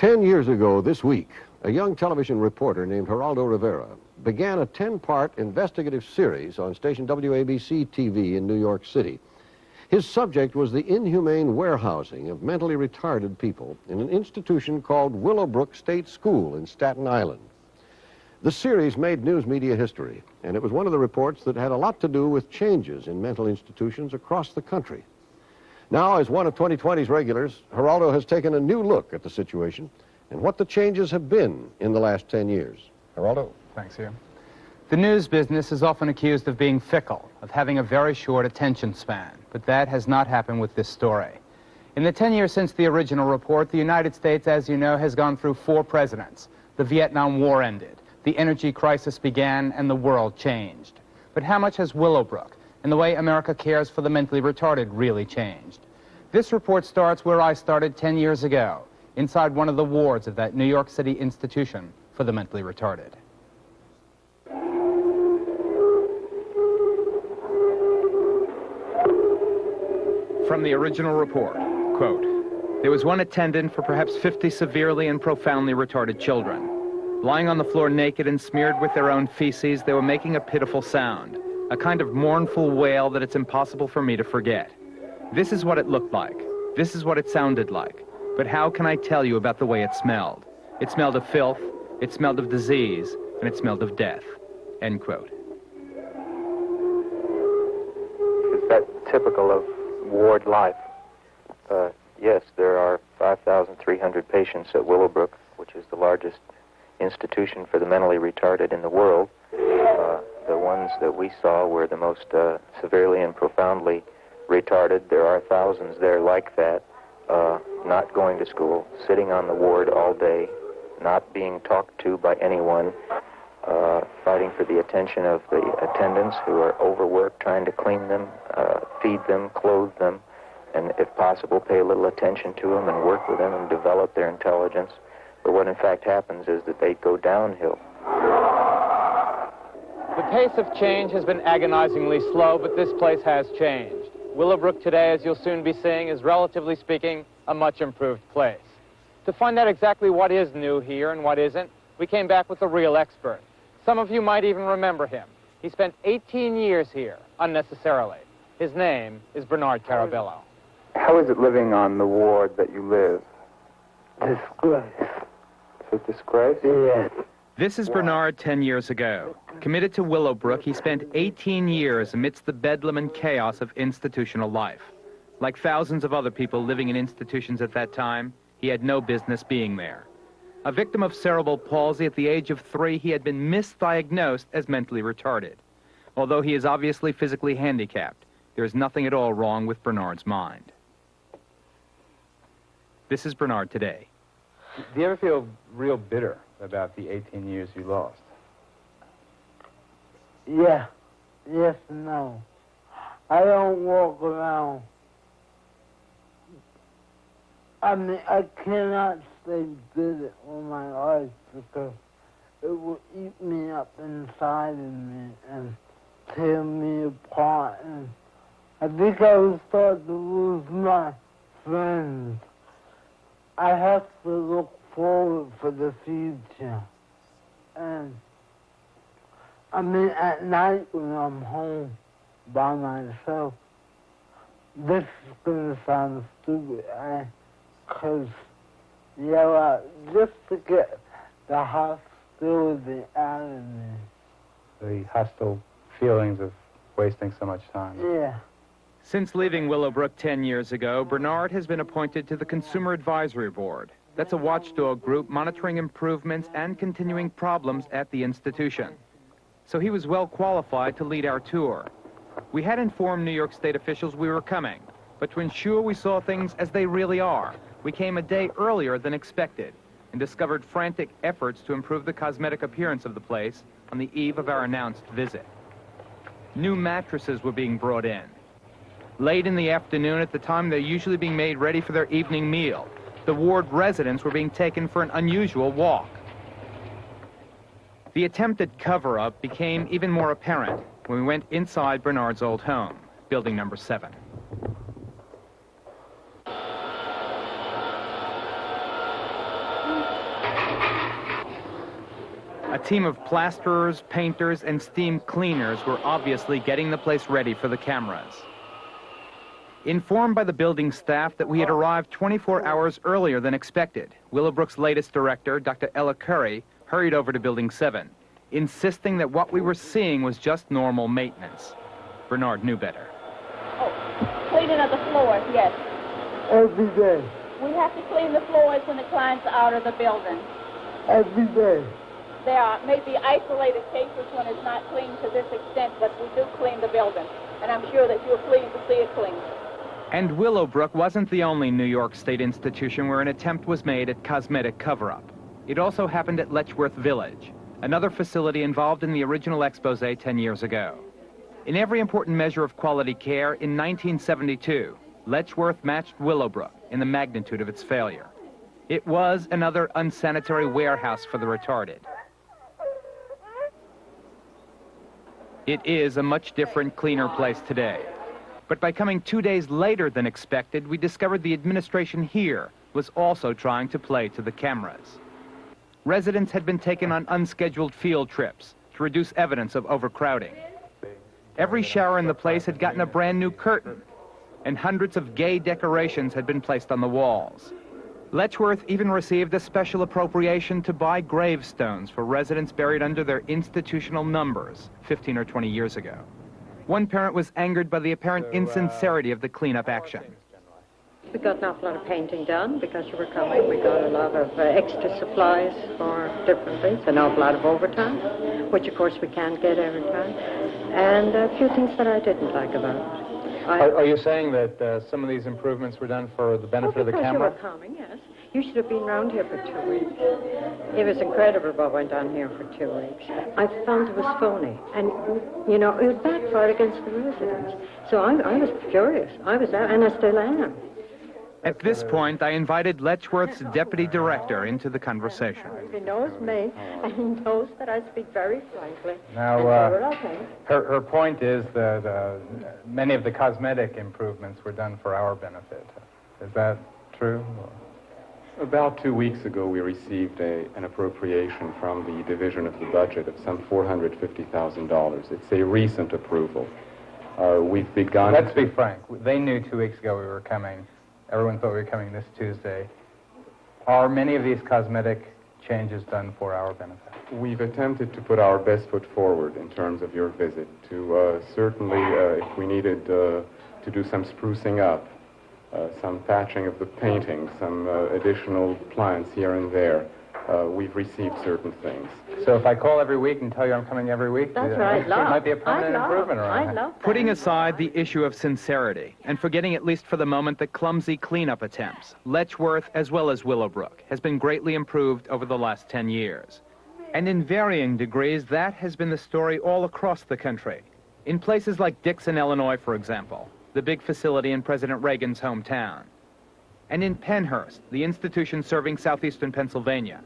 10 years ago this week, a young television reporter named Geraldo Rivera began a 10-part investigative series on station WABC-TV in New York City. His subject was the inhumane warehousing of mentally retarded people in an institution called Willowbrook State School in Staten Island. The series made news media history, and it was one of the reports that had a lot to do with changes in mental institutions across the country. Now, as one of 2020's regulars, Geraldo has taken a new look at the situation and what the changes have been in the last 10 years. Geraldo. Thanks, Hugh. The news business is often accused of being fickle, of having a very short attention span, but that has not happened with this story. In the 10 years since the original report, the United States, as you know, has gone through 4 presidents. The Vietnam War ended, the energy crisis began, and the world changed. But how much has Willowbrook and the way America cares for the mentally retarded really changed? This report starts where I started 10 years ago, inside one of the wards of that New York City institution for the mentally retarded. From the original report, quote, "There was one attendant for perhaps 50 severely and profoundly retarded children. Lying on the floor naked and smeared with their own feces, they were making a pitiful sound, a kind of mournful wail that it's impossible for me to forget. This is what it looked like. This is what it sounded like. But how can I tell you about the way it smelled? It smelled of filth, it smelled of disease, and it smelled of death." End quote. Is that typical of ward life? Yes, there are 5,300 patients at Willowbrook, which is the largest institution for the mentally retarded in the world. The ones that we saw were the most severely and profoundly retarded. There are thousands there like that, not going to school, sitting on the ward all day, not being talked to by anyone, fighting for the attention of the attendants who are overworked, trying to clean them, feed them, clothe them, and if possible pay a little attention to them and work with them and develop their intelligence. But what in fact happens is that they go downhill. The pace of change has been agonizingly slow, but this place has changed. Willowbrook today, as you'll soon be seeing, is relatively speaking a much improved place. To find out exactly what is new here and what isn't, we came back with a real expert. Some of you might even remember him. He spent 18 years here, unnecessarily. His name is Bernard Carabillo. How is it living on the ward that you live? Disgrace. It's a disgrace? Yes. This is Bernard 10 years ago. Committed to Willowbrook, he spent 18 years amidst the bedlam and chaos of institutional life. Like thousands of other people living in institutions at that time, he had no business being there. A victim of cerebral palsy at the age of 3, he had been misdiagnosed as mentally retarded. Although he is obviously physically handicapped, there is nothing at all wrong with Bernard's mind. This is Bernard today. Do you ever feel real bitter about the 18 years you lost? Yeah. Yes and no. I don't walk around. I mean, I cannot stay bitter all my life because it will eat me up inside of me and tear me apart. And I think I will start to lose my friends. I have to look forward for the future. And I mean, at night when I'm home by myself, this is going to sound stupid, because, just to get the hostility out of me. The hostile feelings of wasting so much time. Yeah. Since leaving Willowbrook 10 years ago, Bernard has been appointed to the Consumer Advisory Board. That's a watchdog group monitoring improvements and continuing problems at the institution. So he was well qualified to lead our tour. We had informed New York State officials we were coming, but to ensure we saw things as they really are, we came a day earlier than expected and discovered frantic efforts to improve the cosmetic appearance of the place on the eve of our announced visit. New mattresses were being brought in. Late in the afternoon, at the time they're usually being made ready for their evening meal, the ward residents were being taken for an unusual walk. The attempted cover-up became even more apparent when we went inside Bernard's old home, building number 7. A team of plasterers, painters, and steam cleaners were obviously getting the place ready for the cameras. Informed by the building staff that we had arrived 24 hours earlier than expected, Willowbrook's latest director, Dr. Ella Curry, hurried over to Building 7, insisting that what we were seeing was just normal maintenance. Bernard knew better. Oh, cleaning of the floors, yes. Every day. We have to clean the floors when the clients are out of the building. Every day. There are maybe isolated cases when it's not cleaned to this extent, but we do clean the building, and I'm sure that you're pleased to see it clean. And Willowbrook wasn't the only New York State institution where an attempt was made at cosmetic cover-up. It also happened at Letchworth Village, another facility involved in the original expose 10 years ago. In every important measure of quality care, in 1972, Letchworth matched Willowbrook in the magnitude of its failure. It was another unsanitary warehouse for the retarded. It is a much different, cleaner place today. But by coming 2 days later than expected, we discovered the administration here was also trying to play to the cameras. Residents had been taken on unscheduled field trips to reduce evidence of overcrowding. Every shower in the place had gotten a brand new curtain, and hundreds of gay decorations had been placed on the walls. Letchworth even received a special appropriation to buy gravestones for residents buried under their institutional numbers 15 or 20 years ago. One parent was angered by the apparent insincerity of the cleanup action. We got an awful lot of painting done because you were coming. We got a lot of extra supplies for different things, an awful lot of overtime, which of course we can't get every time, and a few things that I didn't like about it. Are you saying that some of these improvements were done for the benefit of the camera? Because you were coming, yes. You should have been around here for 2 weeks. It was incredible what went on here for 2 weeks. I found it was phony, and, you know, it would backfire against the residents. So I was furious. I was there, and I still am. At this point, I invited Letchworth's deputy director into the conversation. He knows me, and he knows that I speak very frankly. Now, her point is that many of the cosmetic improvements were done for our benefit. Is that true? About 2 weeks ago, we received an appropriation from the division of the budget of some $450,000. It's a recent approval. We've begun... Let's be frank. They knew 2 weeks ago we were coming. Everyone thought we were coming this Tuesday. Are many of these cosmetic changes done for our benefit? We've attempted to put our best foot forward in terms of your visit to certainly, if we needed to do some sprucing up, some patching of the painting, some additional plants here and there, we've received certain things. So if I call every week and tell you I'm coming every week, that's right. It might be a permanent improvement around I love that. Putting aside the issue of sincerity and forgetting at least for the moment the clumsy cleanup attempts, Letchworth, as well as Willowbrook, has been greatly improved over the last 10 years. And in varying degrees, that has been the story all across the country. In places like Dixon, Illinois, for example, the big facility in President Reagan's hometown. And in Pennhurst, the institution serving southeastern Pennsylvania.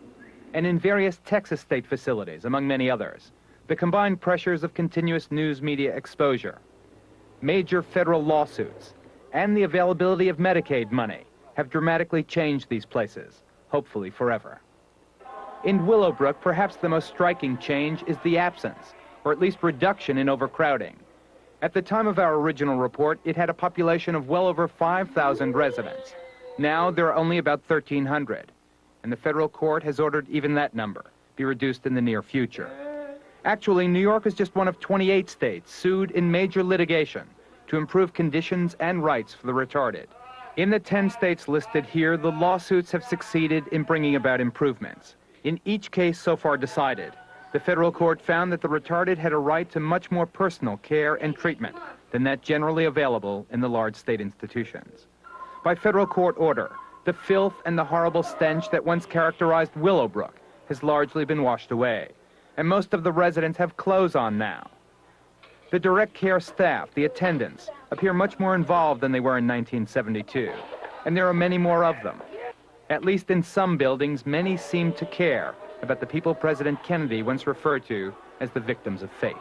And in various Texas state facilities, among many others, the combined pressures of continuous news media exposure, major federal lawsuits, and the availability of Medicaid money have dramatically changed these places, hopefully forever. In Willowbrook, perhaps the most striking change is the absence, or at least reduction in overcrowding. At the time of our original report, it had a population of well over 5,000 residents. Now there are only about 1,300. And the federal court has ordered even that number be reduced in the near future. Actually, New York is just one of 28 states sued in major litigation to improve conditions and rights for the retarded. In the 10 states listed here, the lawsuits have succeeded in bringing about improvements. In each case so far decided, the federal court found that the retarded had a right to much more personal care and treatment than that generally available in the large state institutions. By federal court order, the filth and the horrible stench that once characterized Willowbrook has largely been washed away, and most of the residents have clothes on now. The direct care staff, the attendants, appear much more involved than they were in 1972, and there are many more of them. At least in some buildings, many seem to care about the people President Kennedy once referred to as the victims of fate.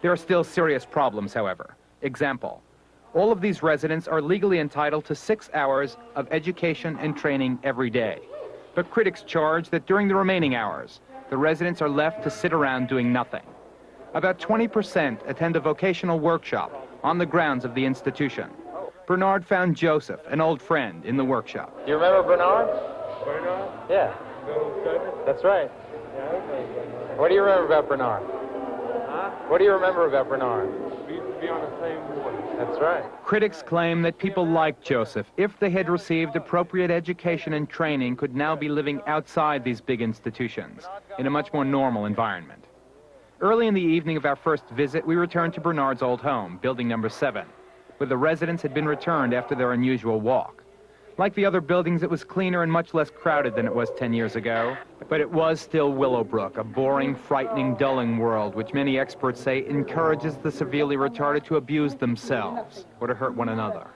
There are still serious problems, however. Example, all of these residents are legally entitled to 6 hours of education and training every day. But critics charge that during the remaining hours, The residents are left to sit around doing nothing. About 20% attend a vocational workshop on the grounds of the institution. Bernard found Joseph, an old friend, in the workshop. You remember Bernard? Bernard? Yeah. That's right. What do you remember about Bernard? Huh? What do you remember about Bernard? We used to be on the same ward. That's right. Critics claim that people like Joseph, if they had received appropriate education and training, could now be living outside these big institutions, in a much more normal environment. Early in the evening of our first visit, we returned to Bernard's old home, building number 7, where the residents had been returned after their unusual walk. Like the other buildings, it was cleaner and much less crowded than it was 10 years ago. But it was still Willowbrook, a boring, frightening, dulling world, which many experts say encourages the severely retarded to abuse themselves or to hurt one another.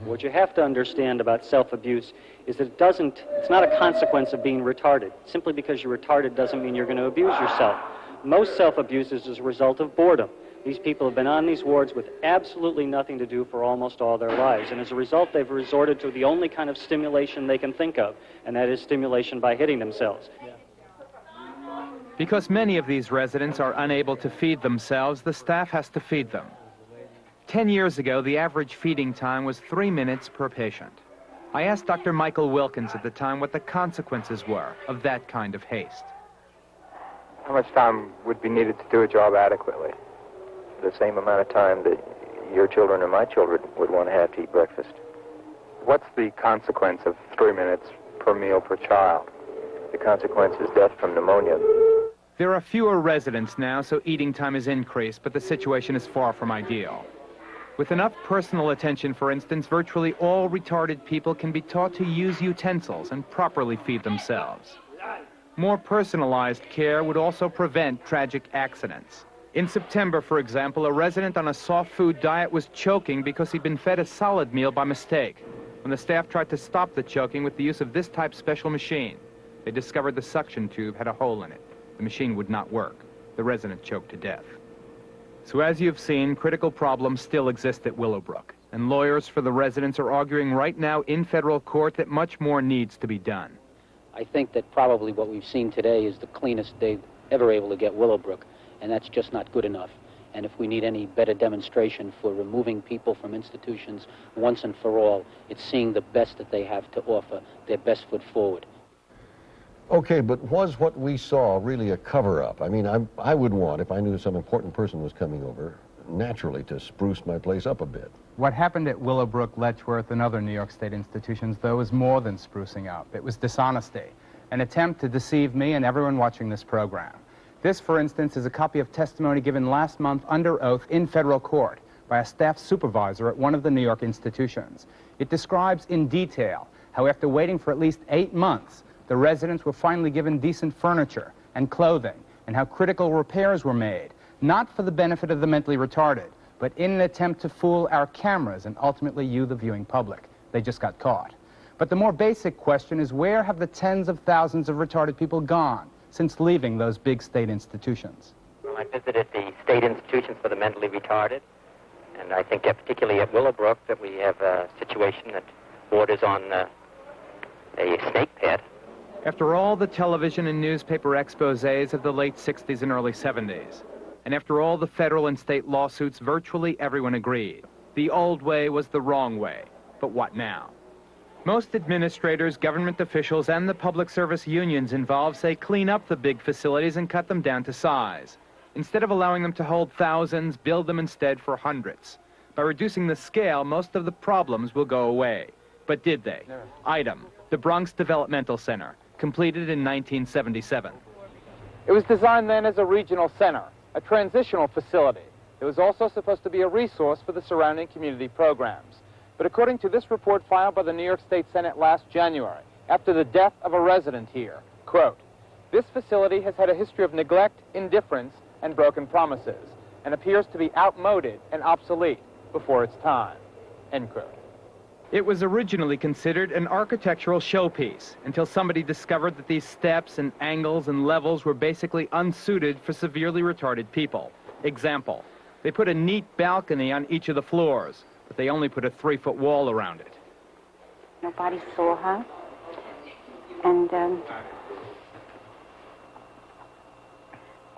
What you have to understand about self-abuse is that it's not a consequence of being retarded. Simply because you're retarded doesn't mean you're going to abuse yourself. Most self-abuse is as a result of boredom. These people have been on these wards with absolutely nothing to do for almost all their lives, and as a result, they've resorted to the only kind of stimulation they can think of, and that is stimulation by hitting themselves. Because many of these residents are unable to feed themselves, the staff has to feed them. 10 years ago, the average feeding time was 3 minutes per patient. I asked Dr. Michael Wilkins at the time what the consequences were of that kind of haste. How much time would be needed to do a job adequately? The same amount of time that your children or my children would want to have to eat breakfast. What's the consequence of 3 minutes per meal per child? The consequence is death from pneumonia. There are fewer residents now, so eating time is increased, but the situation is far from ideal. With enough personal attention, for instance, virtually all retarded people can be taught to use utensils and properly feed themselves. More personalized care would also prevent tragic accidents. In September, for example, a resident on a soft food diet was choking because he'd been fed a solid meal by mistake. When the staff tried to stop the choking with the use of this type special machine, they discovered the suction tube had a hole in it. The machine would not work. The resident choked to death. So as you've seen, critical problems still exist at Willowbrook, and lawyers for the residents are arguing right now in federal court that much more needs to be done. I think that probably what we've seen today is the cleanest day ever able to get Willowbrook, and that's just not good enough. And if we need any better demonstration for removing people from institutions once and for all, it's seeing the best that they have to offer, their best foot forward. Okay, but was what we saw really a cover-up? I mean, I would want, if I knew some important person was coming over, naturally to spruce my place up a bit. What happened at Willowbrook, Letchworth, and other New York State institutions, though, was more than sprucing up. It was dishonesty, an attempt to deceive me and everyone watching this program. This, for instance, is a copy of testimony given last month under oath in federal court by a staff supervisor at one of the New York institutions. It describes in detail how after waiting for at least 8 months, the residents were finally given decent furniture and clothing, and how critical repairs were made, not for the benefit of the mentally retarded, but in an attempt to fool our cameras and ultimately you, the viewing public. They just got caught. But the more basic question is, where have the tens of thousands of retarded people gone since leaving those big state institutions? Well, I visited the state institutions for the mentally retarded, and I think particularly at Willowbrook that we have a situation that borders on a snake pit. After all the television and newspaper exposés of the late 60s and early 70s, and after all the federal and state lawsuits, virtually everyone agreed. The old way was the wrong way. But what now? Most administrators, government officials, and the public service unions involved say clean up the big facilities and cut them down to size. Instead of allowing them to hold thousands, build them instead for hundreds. By reducing the scale, most of the problems will go away. But did they? No. Item, the Bronx Developmental Center, completed in 1977. It was designed then as a regional center, a transitional facility. It was also supposed to be a resource for the surrounding community programs. But according to this report filed by the New York State Senate last January, after the death of a resident here, quote, this facility has had a history of neglect, indifference, and broken promises, and appears to be outmoded and obsolete before its time, end quote. It was originally considered an architectural showpiece until somebody discovered that these steps and angles and levels were basically unsuited for severely retarded people. Example, they put a neat balcony on each of the floors, but they only put a 3-foot wall around it. Nobody saw her, and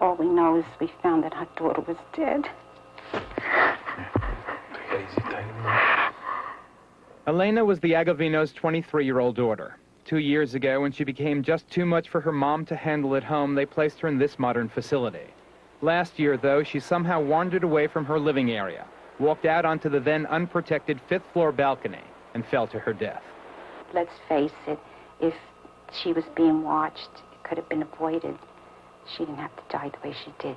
All we know is we found that our daughter was dead. Elena was the Agavino's 23-year-old daughter. 2 years ago, when she became just too much for her mom to handle at home, they placed her in this modern facility. Last year, though, she somehow wandered away from her living area, walked out onto the then unprotected 5th-floor balcony, and fell to her death. Let's face it, if she was being watched, it could have been avoided. She didn't have to die the way she did.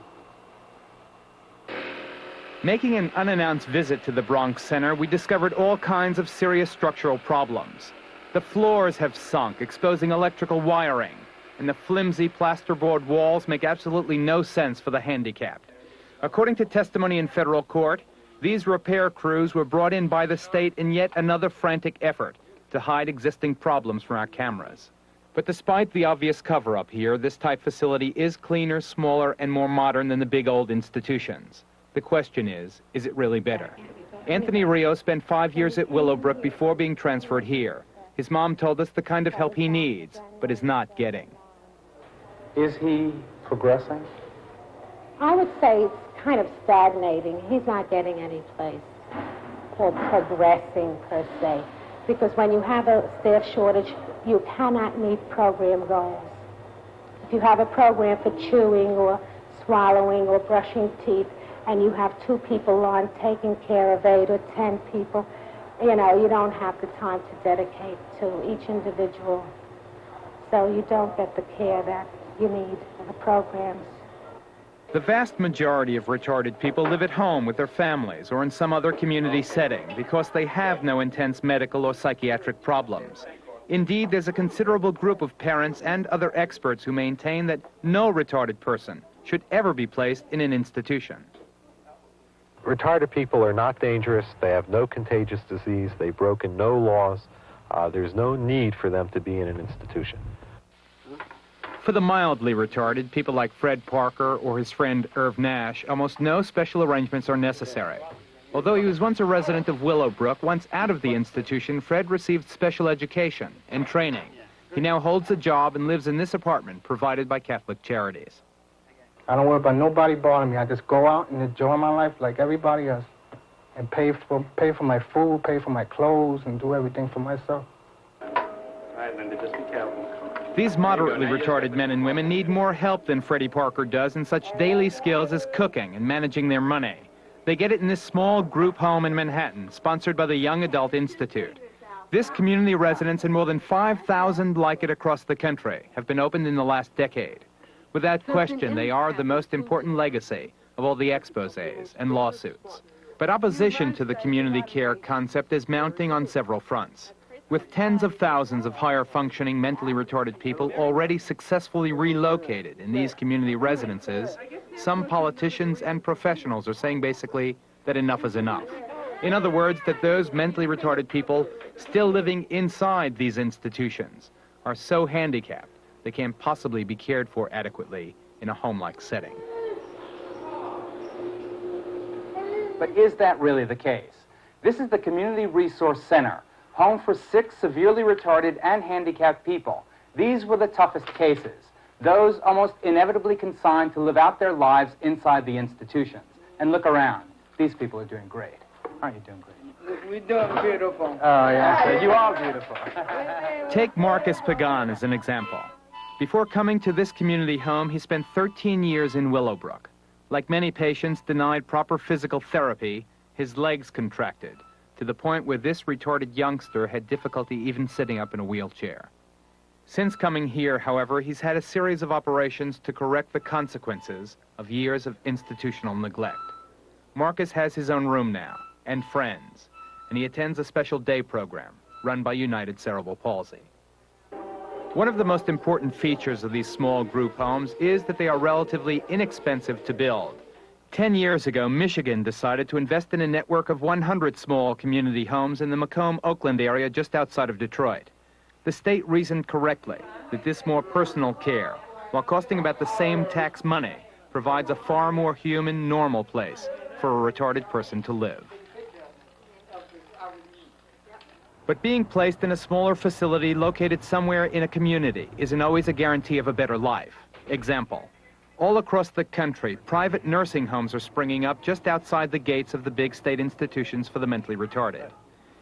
Making an unannounced visit to the Bronx Center, we discovered all kinds of serious structural problems. The floors have sunk, exposing electrical wiring, and the flimsy plasterboard walls make absolutely no sense for the handicapped. According to testimony in federal court, these repair crews were brought in by the state in yet another frantic effort to hide existing problems from our cameras. But despite the obvious cover-up here, this type facility is cleaner, smaller, and more modern than the big old institutions. The question is it really better? Anthony Rio spent 5 years at Willowbrook before being transferred here. His mom told us the kind of help he needs, but is not getting. Is he progressing? I would say it's kind of stagnating. He's not getting any place for progressing, per se. Because when you have a staff shortage, you cannot meet program goals. If you have a program for chewing or swallowing or brushing teeth, and you have 2 people on taking care of 8 or 10 people, you know, you don't have the time to dedicate to each individual. So you don't get the care that you need in the programs. The vast majority of retarded people live at home with their families or in some other community setting because they have no intense medical or psychiatric problems. Indeed, there's a considerable group of parents and other experts who maintain that no retarded person should ever be placed in an institution. Retarded people are not dangerous. They have no contagious disease. They've broken no laws. There's no need for them to be in an institution. For the mildly retarded, people like Fred Parker or his friend Irv Nash, almost no special arrangements are necessary. Although he was once a resident of Willowbrook, once out of the institution, Fred received special education and training. He now holds a job and lives in this apartment provided by Catholic Charities. I don't worry about nobody bothering me. I just go out and enjoy my life like everybody else and pay for my food, pay for my clothes, and do everything for myself. All right, Linda, just be careful. These moderately retarded men and women need more help than Freddie Parker does in such daily skills as cooking and managing their money. They get it in this small group home in Manhattan, sponsored by the Young Adult Institute. This community residence and more than 5,000 like it across the country have been opened in the last decade. Without question, they are the most important legacy of all the exposés and lawsuits. But opposition to the community care concept is mounting on several fronts. With tens of thousands of higher-functioning mentally retarded people already successfully relocated in these community residences, some politicians and professionals are saying basically that enough is enough. In other words, that those mentally retarded people still living inside these institutions are so handicapped they can't possibly be cared for adequately in a home-like setting. But is that really the case? This is the Community Resource Center, home for 6 severely retarded and handicapped people. These were the toughest cases, those almost inevitably consigned to live out their lives inside the institutions. And look around. These people are doing great. Aren't you doing great? We're doing beautiful. Oh, yeah, you are beautiful. Take Marcus Pagan as an example. Before coming to this community home, he spent 13 years in Willowbrook. Like many patients denied proper physical therapy, his legs contracted, to the point where this retarded youngster had difficulty even sitting up in a wheelchair. Since coming here, however, he's had a series of operations to correct the consequences of years of institutional neglect. Marcus has his own room now, and friends, and he attends a special day program run by United Cerebral Palsy. One of the most important features of these small group homes is that they are relatively inexpensive to build. 10 years ago, Michigan decided to invest in a network of 100 small community homes in the Macomb, Oakland area just outside of Detroit. The state reasoned correctly that this more personal care, while costing about the same tax money, provides a far more human, normal place for a retarded person to live. But being placed in a smaller facility located somewhere in a community isn't always a guarantee of a better life. Example, All across the country, private nursing homes are springing up just outside the gates of the big state institutions for the mentally retarded.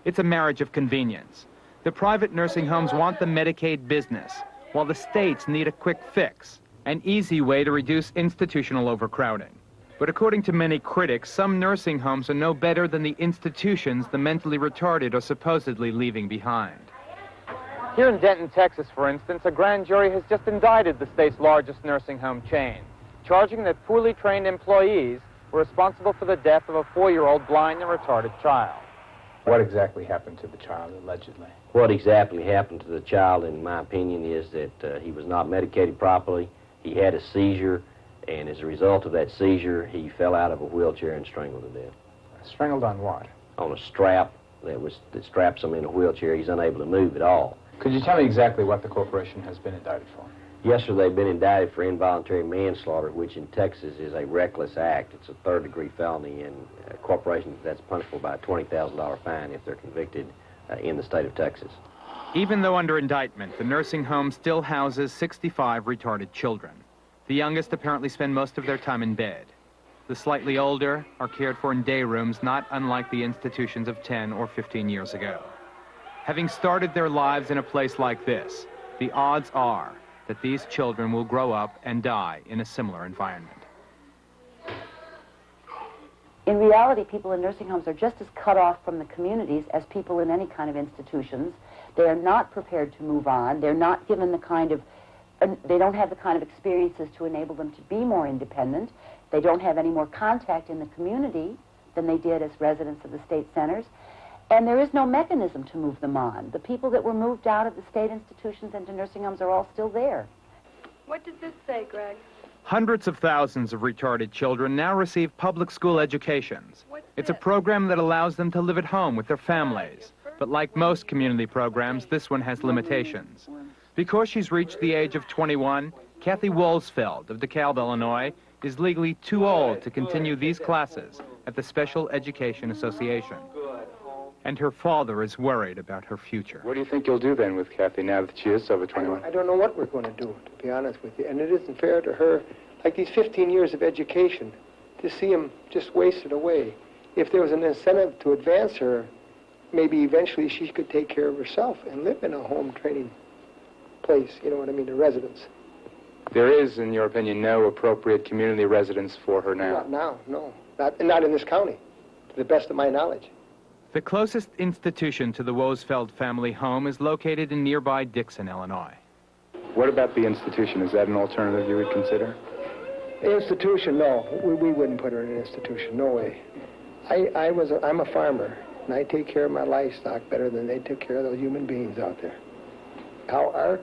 It's a marriage of convenience. The private nursing homes want the Medicaid business, while the states need a quick fix, an easy way to reduce institutional overcrowding. But according to many critics, some nursing homes are no better than the institutions the mentally retarded are supposedly leaving behind. Here in Denton, Texas, for instance, a grand jury has just indicted the state's largest nursing home chain, charging that poorly trained employees were responsible for the death of a 4-year-old blind and retarded child. What exactly happened to the child, allegedly? What exactly happened to the child, in my opinion, is that he was not medicated properly. He had a seizure, and as a result of that seizure, he fell out of a wheelchair and strangled to death. Strangled on what? On a strap that straps him in a wheelchair. He's unable to move at all. Could you tell me exactly what the corporation has been indicted for? Yes, sir, they've been indicted for involuntary manslaughter, which in Texas is a reckless act. It's a third-degree felony, and corporations, that's punishable by a $20,000 fine if they're convicted in the state of Texas. Even though under indictment, the nursing home still houses 65 retarded children. The youngest apparently spend most of their time in bed. The slightly older are cared for in day rooms, not unlike the institutions of 10 or 15 years ago. Having started their lives in a place like this, the odds are that these children will grow up and die in a similar environment. In reality, people in nursing homes are just as cut off from the communities as people in any kind of institutions. They are not prepared to move on. They're not given the kind of, they don't have the kind of experiences to enable them to be more independent. They don't have any more contact in the community than they did as residents of the state centers. And there is no mechanism to move them on. The people that were moved out of the state institutions into nursing homes are all still there. What does this say, Greg? Hundreds of thousands of retarded children now receive public school educations. It's a program that allows them to live at home with their families. But like most community programs, this one has limitations. Because she's reached the age of 21, Kathy Wolsfeld of DeKalb, Illinois, is legally too old to continue these classes at the Special Education Association. And her father is worried about her future. What do you think you'll do then with Kathy now that she is over 21? I don't know what we're going to do, to be honest with you. And it isn't fair to her, like these 15 years of education, to see them just wasted away. If there was an incentive to advance her, maybe eventually she could take care of herself and live in a home training place, you know what I mean, a residence. There is, in your opinion, no appropriate community residence for her now? Not now, no. Not in this county, to the best of my knowledge. The closest institution to the Wolsfeld family home is located in nearby Dixon, Illinois. What about the institution? Is that an alternative you would consider? Institution, no. We wouldn't put her in an institution, no way. I'm a farmer, and I take care of my livestock better than they took care of those human beings out there. How our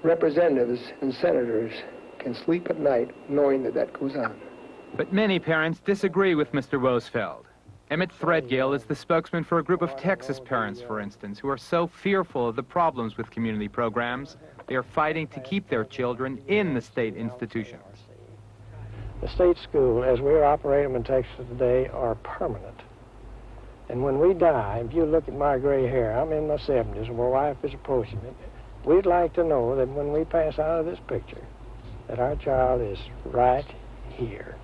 representatives and senators can sleep at night knowing that that goes on. But many parents disagree with Mr. Wolsfeld. Emmett Threadgill is the spokesman for a group of Texas parents, for instance, who are so fearful of the problems with community programs, they are fighting to keep their children in the state institutions. The state school, as we're operating them in Texas today, are permanent. And when we die, if you look at my gray hair, I'm in my 70s, and my wife is approaching it. We'd like to know that when we pass out of this picture, that our child is right here,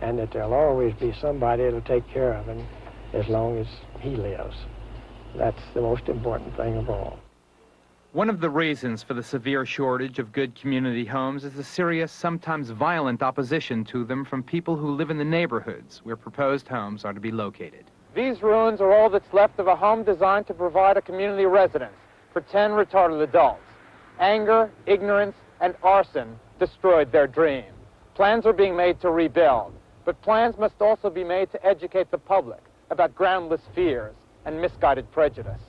and that there'll always be somebody that'll take care of him as long as he lives. That's the most important thing of all. One of the reasons for the severe shortage of good community homes is the serious, sometimes violent opposition to them from people who live in the neighborhoods where proposed homes are to be located. These ruins are all that's left of a home designed to provide a community residence for 10 retarded adults. Anger, ignorance, and arson destroyed their dream. Plans are being made to rebuild, but plans must also be made to educate the public about groundless fears and misguided prejudice.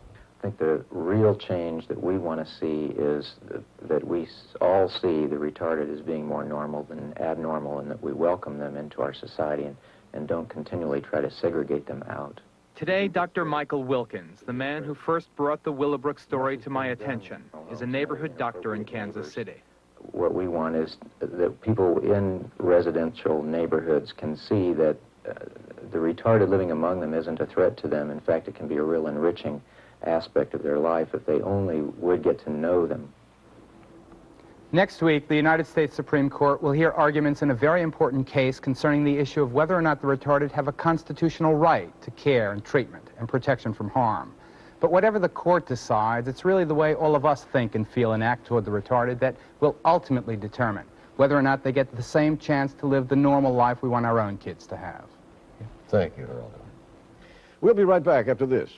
I think the real change that we want to see is that we all see the retarded as being more normal than abnormal, and that we welcome them into our society and don't continually try to segregate them out. Today, Dr. Michael Wilkins, the man who first brought the Willowbrook story to my attention, is a neighborhood doctor in Kansas City. What we want is that people in residential neighborhoods can see that the retarded living among them isn't a threat to them. In fact, it can be a real enriching aspect of their life if they only would get to know them. Next week, the United States Supreme Court will hear arguments in a very important case concerning the issue of whether or not the retarded have a constitutional right to care and treatment and protection from harm. But whatever the court decides, it's really the way all of us think and feel and act toward the retarded that will ultimately determine whether or not they get the same chance to live the normal life we want our own kids to have. Thank you, Geraldo. We'll be right back after this.